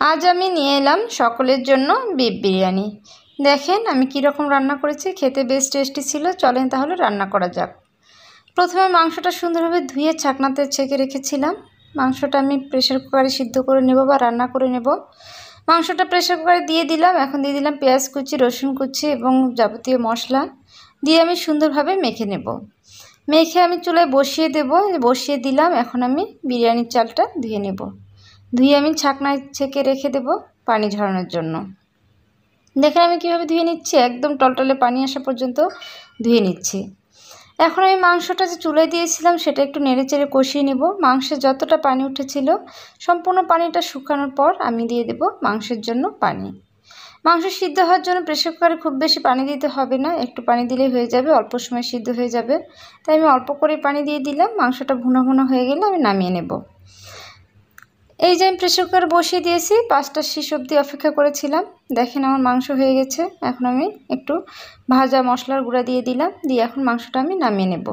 আজ আমি নিয়ে এলাম সকলের জন্য বিফ বিরিয়ানি। দেখেন আমি কীরকম রান্না করেছি, খেতে বেশ টেস্টি ছিল। চলেন তাহলে রান্না করা যাক। প্রথমে মাংসটা সুন্দরভাবে ধুয়ে ছাকনাতে ছেঁকে রেখেছিলাম। মাংসটা আমি প্রেসার কুকারে সিদ্ধ করে নেব বা রান্না করে নেব। মাংসটা প্রেসার কুকারে দিয়ে দিলাম। এখন দিয়ে দিলাম পেঁয়াজ কুচি, রসুন কুচি এবং যাবতীয় মশলা দিয়ে আমি সুন্দরভাবে মেখে নেব। মেখে আমি চুলায় বসিয়ে দেব। বসিয়ে দিলাম। এখন আমি বিরিয়ানির চালটা ধুয়ে নেব। ধুয়ে আমি ছাকনায় ছেঁকে রেখে দেব পানি ঝরানোর জন্য। দেখেন আমি কীভাবে ধুয়ে নিচ্ছি, একদম টলটলে পানি আসা পর্যন্ত ধুয়ে নিচ্ছি। এখন আমি মাংসটা যে চুলায় দিয়েছিলাম সেটা একটু নেড়েচেড়ে কষিয়ে নেব। মাংসে যতটা পানি উঠেছিল সম্পূর্ণ পানিটা শুকানোর পর আমি দিয়ে দেব মাংসের জন্য পানি। মাংস সিদ্ধ হওয়ার জন্য প্রেসার কুকারে খুব বেশি পানি দিতে হবে না, একটু পানি দিলেই হয়ে যাবে, অল্প সময় সিদ্ধ হয়ে যাবে। তাই আমি অল্প করে পানি দিয়ে দিলাম। মাংসটা ভুনা ভুনা হয়ে গেলে আমি নামিয়ে নেব। এই যে আমি প্রেসার কুকার বসিয়ে দিয়েছি, 5টা শিশ অবধি অপেক্ষা করেছিলাম। দেখেন আমার মাংস হয়ে গেছে। এখন আমি একটু ভাজা মশলার গুঁড়া দিয়ে দিলাম। দিয়ে এখন মাংসটা আমি নামিয়ে নেব।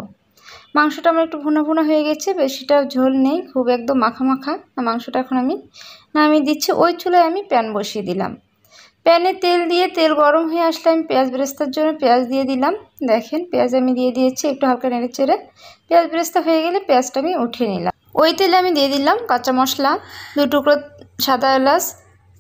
মাংসটা আমার একটু ভুনা ভুনা হয়ে গেছে, বেশিটা ঝোল নেই, খুব একদম মাখা মাখা। মাংসটা এখন আমি নামিয়ে দিচ্ছি। ওই চুলায় আমি প্যান বসিয়ে দিলাম। প্যানে তেল দিয়ে তেল গরম হয়ে আসলে আমি পেঁয়াজ বেরেস্তার জন্য পেঁয়াজ দিয়ে দিলাম। দেখেন পেঁয়াজ আমি দিয়ে দিয়েছি, একটু হালকা নেড়ে চেড়ে পেঁয়াজ বেরেস্তা হয়ে গেলে পেঁয়াজটা আমি উঠিয়ে নিলাম। ওই তেলে আমি দিয়ে দিলাম কাঁচা মশলা, 2 টুকরো সাদা এলাচ,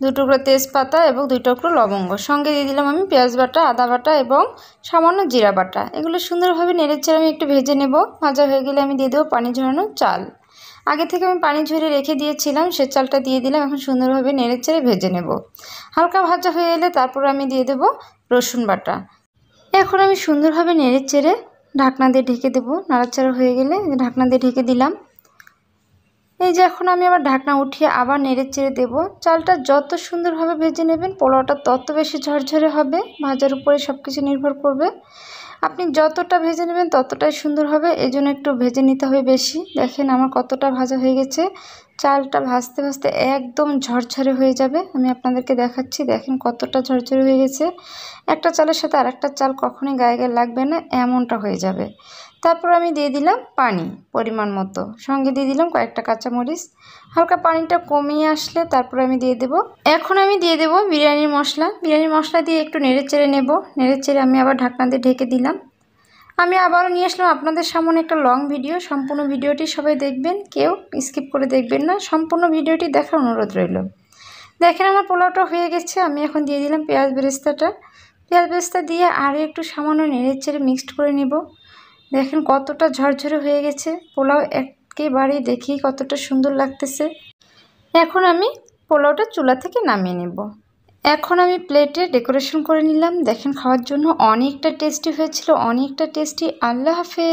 2 টুকরো তেজপাতা এবং 2 টুকরো লবঙ্গ। সঙ্গে দিয়ে দিলাম আমি পেঁয়াজ বাটা, আদা বাটা এবং সামান্য জিরা বাটা। এগুলো সুন্দরভাবে নেড়েচেড়ে আমি একটু ভেজে নেব। ভাজা হয়ে গেলে আমি দিয়ে দেবো পানি ঝরানো চাল। আগে থেকে আমি পানি ঝরিয়ে রেখে দিয়েছিলাম, সে চালটা দিয়ে দিলাম। এখন সুন্দরভাবে নেড়েচেড়ে ভেজে নেব। হালকা ভাজা হয়ে এলে তারপর আমি দিয়ে দেব রসুন বাটা। এখন আমি সুন্দরভাবে নেড়েচেড়ে ঢাকনা দিয়ে ঢেকে দেবো। নাড়াচাড়া হয়ে গেলে ঢাকনা দিয়ে ঢেকে দিলাম। এই যে এখন আমি আবার ঢাকনা উঠিয়ে আবার নেড়েচেড়ে দেবো। চালটা যত সুন্দরভাবে ভেজে নেবেন পোলাওটা তত বেশি ঝরঝরে হবে। ভাজার উপরে সব কিছু নির্ভর করবে। আপনি যতটা ভেজে নেবেন ততটাই সুন্দর হবে, এই জন্য একটু ভেজে নিতে হবে বেশি। দেখেন আমার কতটা ভাজা হয়ে গেছে। চালটা ভাজতে ভাজতে একদম ঝরঝরে হয়ে যাবে। আমি আপনাদেরকে দেখাচ্ছি, দেখেন কতটা ঝরঝরে হয়ে গেছে। একটা চালের সাথে আরেকটা চাল কখনোই গায়ে গায়ে লাগবে না, এমনটা হয়ে যাবে। তারপর আমি দিয়ে দিলাম পানি পরিমাণ মতো, সঙ্গে দিয়ে দিলাম কয়েকটা কাঁচামরিচ। হালকা পানিটা কমিয়ে আসলে তারপর আমি দিয়ে দেব, এখন আমি দিয়ে দেব বিরিয়ানির মশলা। বিরিয়ানির মশলা দিয়ে একটু নেড়েচেড়ে নেব। নেড়েচেড়ে আমি আবার ঢাকনা দিয়ে ঢেকে দিলাম। আমি আবারও নিয়ে আসলাম আপনাদের সামনে একটা লং ভিডিও। সম্পূর্ণ ভিডিওটি সবাই দেখবেন, কেউ স্কিপ করে দেখবেন না, সম্পূর্ণ ভিডিওটি দেখার অনুরোধ রইল। দেখেন আমার পোলাওটা হয়ে গেছে। আমি এখন দিয়ে দিলাম পেঁয়াজ বেরেস্তাটা। পেঁয়াজ বেরেস্তা দিয়ে আরও একটু সামান্য নেড়েচেড়ে মিক্সড করে নেব। দেখেন কতটা ঝরঝরে হয়ে গেছে পোলাও, একেবারেই দেখি কতটা সুন্দর লাগতেছে। এখন আমি পোলাওটা চুলা থেকে নামিয়ে নেব। এখন আমি প্লেটে ডেকোরেশন করে নিলাম। দেখেন খাওয়ার জন্য অনেকটা টেস্টি হয়েছিল, অনেকটা টেস্টি। আল্লাহ হাফেজ।